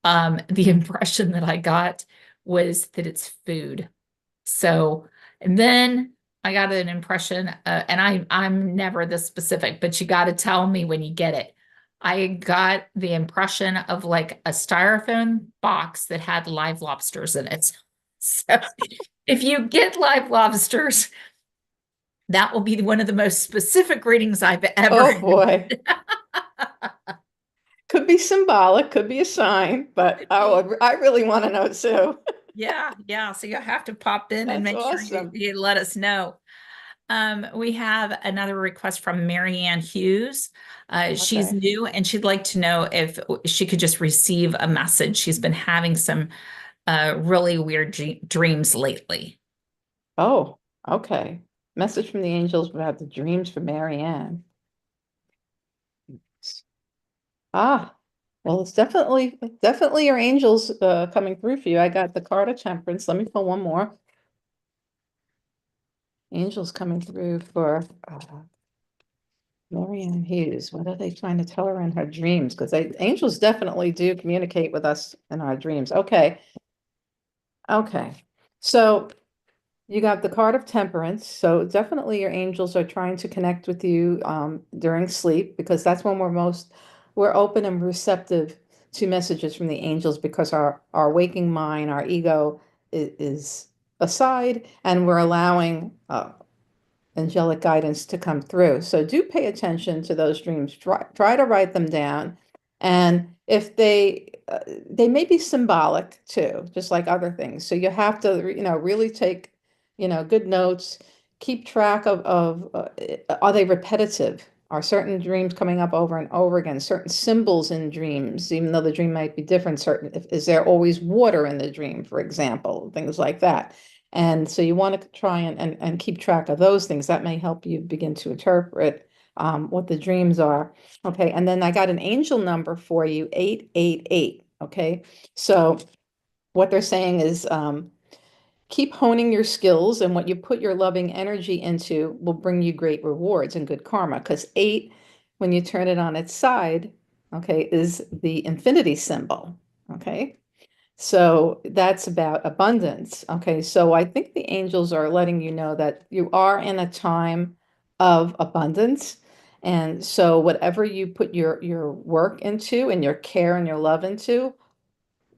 The impression that I got was that it's food. So, and then I got an impression, and I'm never this specific, but you got to tell me when you get it. I got the impression of like a styrofoam box that had live lobsters in it. So, if you get live lobsters, that will be one of the most specific readings I've ever. Oh boy. Could be symbolic, could be a sign, but I really want to know too. Yeah, yeah. So you'll have to pop in and That's make sure you, awesome. you let us know. We have another request from Marianne Hughes. She's Okay. new and she'd like to know if she could just receive a message. She's been having some really weird dreams lately. Oh, okay. Message from the angels about the dreams for Marianne. Ah, well, it's definitely your angels coming through for you. I got the card of temperance. Let me pull one more. Angels coming through for Marianne Hughes. What are they trying to tell her in her dreams? Because angels definitely do communicate with us in our dreams. Okay. Okay. So you got the card of temperance. So definitely your angels are trying to connect with you during sleep because that's when we're open and receptive to messages from the angels because our waking mind, our ego is aside and we're allowing angelic guidance to come through. So do pay attention to those dreams. Try to write them down. And if they may be symbolic too, just like other things. So you have to, really take, good notes, keep track of are they repetitive? Are certain dreams coming up over and over again? Certain symbols in dreams, even though the dream might be different, is there always water in the dream, for example, things like that. And so you want to try and keep track of those things. That may help you begin to interpret what the dreams are. Okay. And then I got an angel number for you, 888. Okay. So what they're saying is keep honing your skills, and what you put your loving energy into will bring you great rewards and good karma. Because eight, when you turn it on its side, okay, is the infinity symbol. Okay. So that's about abundance. Okay, so I think the angels are letting you know that you are in a time of abundance. And so whatever you put your work into and your care and your love into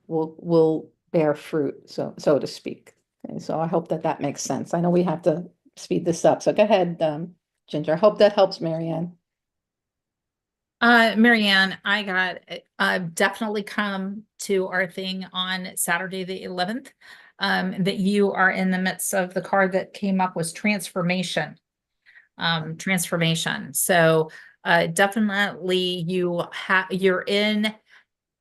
will bear fruit, so to speak. Okay, so I hope that makes sense. I know we have to speed this up. So go ahead, Ginger. I hope that helps, Marianne. Marianne, I got definitely come to our thing on Saturday the 11th. That you are in the midst of the card that came up was transformation. Transformation. So definitely you're in,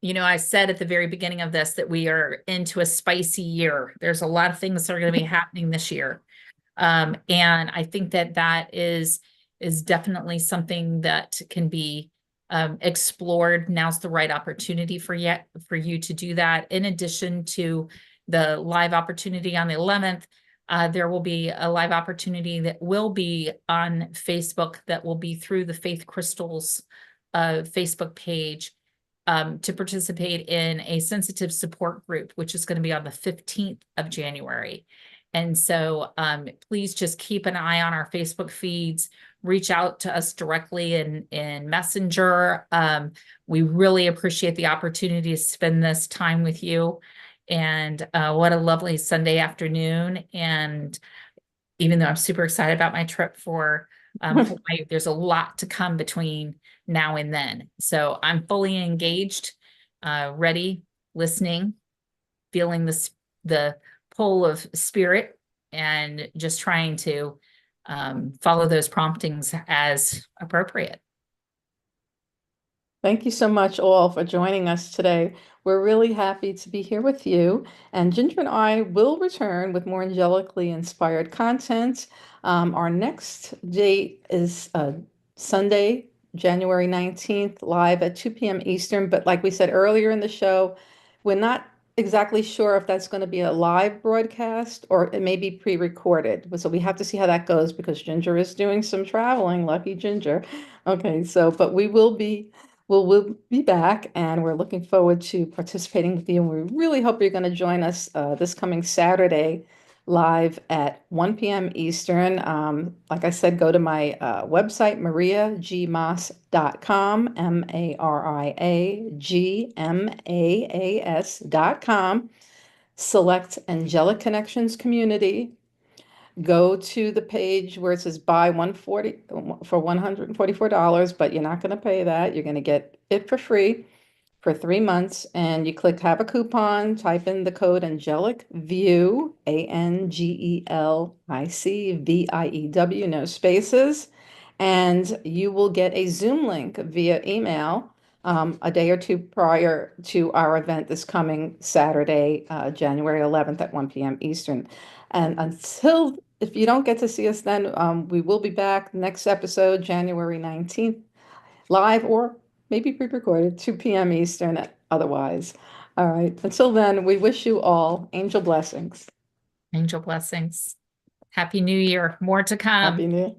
I said at the very beginning of this that we are into a spicy year. There's a lot of things that are going to be happening this year. And I think that is definitely something that can be explored. Now's the right opportunity for you to do that. In addition to the live opportunity on the 11th, there will be a live opportunity that will be on Facebook that will be through the Faith Crystals Facebook page to participate in a sensitive support group, which is going to be on the 15th of January. And so please just keep an eye on our Facebook feeds, reach out to us directly in Messenger. We really appreciate the opportunity to spend this time with you. And what a lovely Sunday afternoon. And even though I'm super excited about my trip for Hawaii, there's a lot to come between now and then. So I'm fully engaged, ready, listening, feeling the pull of spirit, and just trying to follow those promptings as appropriate. Thank you so much all for joining us today. We're really happy to be here with you. And Ginger and I will return with more angelically inspired content. Our next date is Sunday, January 19th, live at 2 p.m. Eastern. But like we said earlier in the show, we're not exactly sure if that's going to be a live broadcast or it may be pre-recorded. So we have to see how that goes because Ginger is doing some traveling. Lucky Ginger. Okay, so but we'll be back and we're looking forward to participating with you. And we really hope you're going to join us this coming Saturday live at 1 p.m. Eastern. Like I said, go to my website, mariagmaas.com, mariagmaas.com. Select Angelic Connections Community. Go to the page where it says buy 140 for $144, but you're not going to pay that. You're going to get it for free for 3 months. And you click have a coupon, type in the code Angelic View, ANGELICVIEW, no spaces. And you will get a Zoom link via email a day or two prior to our event this coming Saturday, January 11th at 1 p.m. Eastern. And if you don't get to see us then, we will be back next episode, January 19th, live or maybe pre-recorded, 2 p.m. Eastern otherwise. All right. Until then, we wish you all angel blessings. Angel blessings. Happy New Year. More to Happy come. New Year.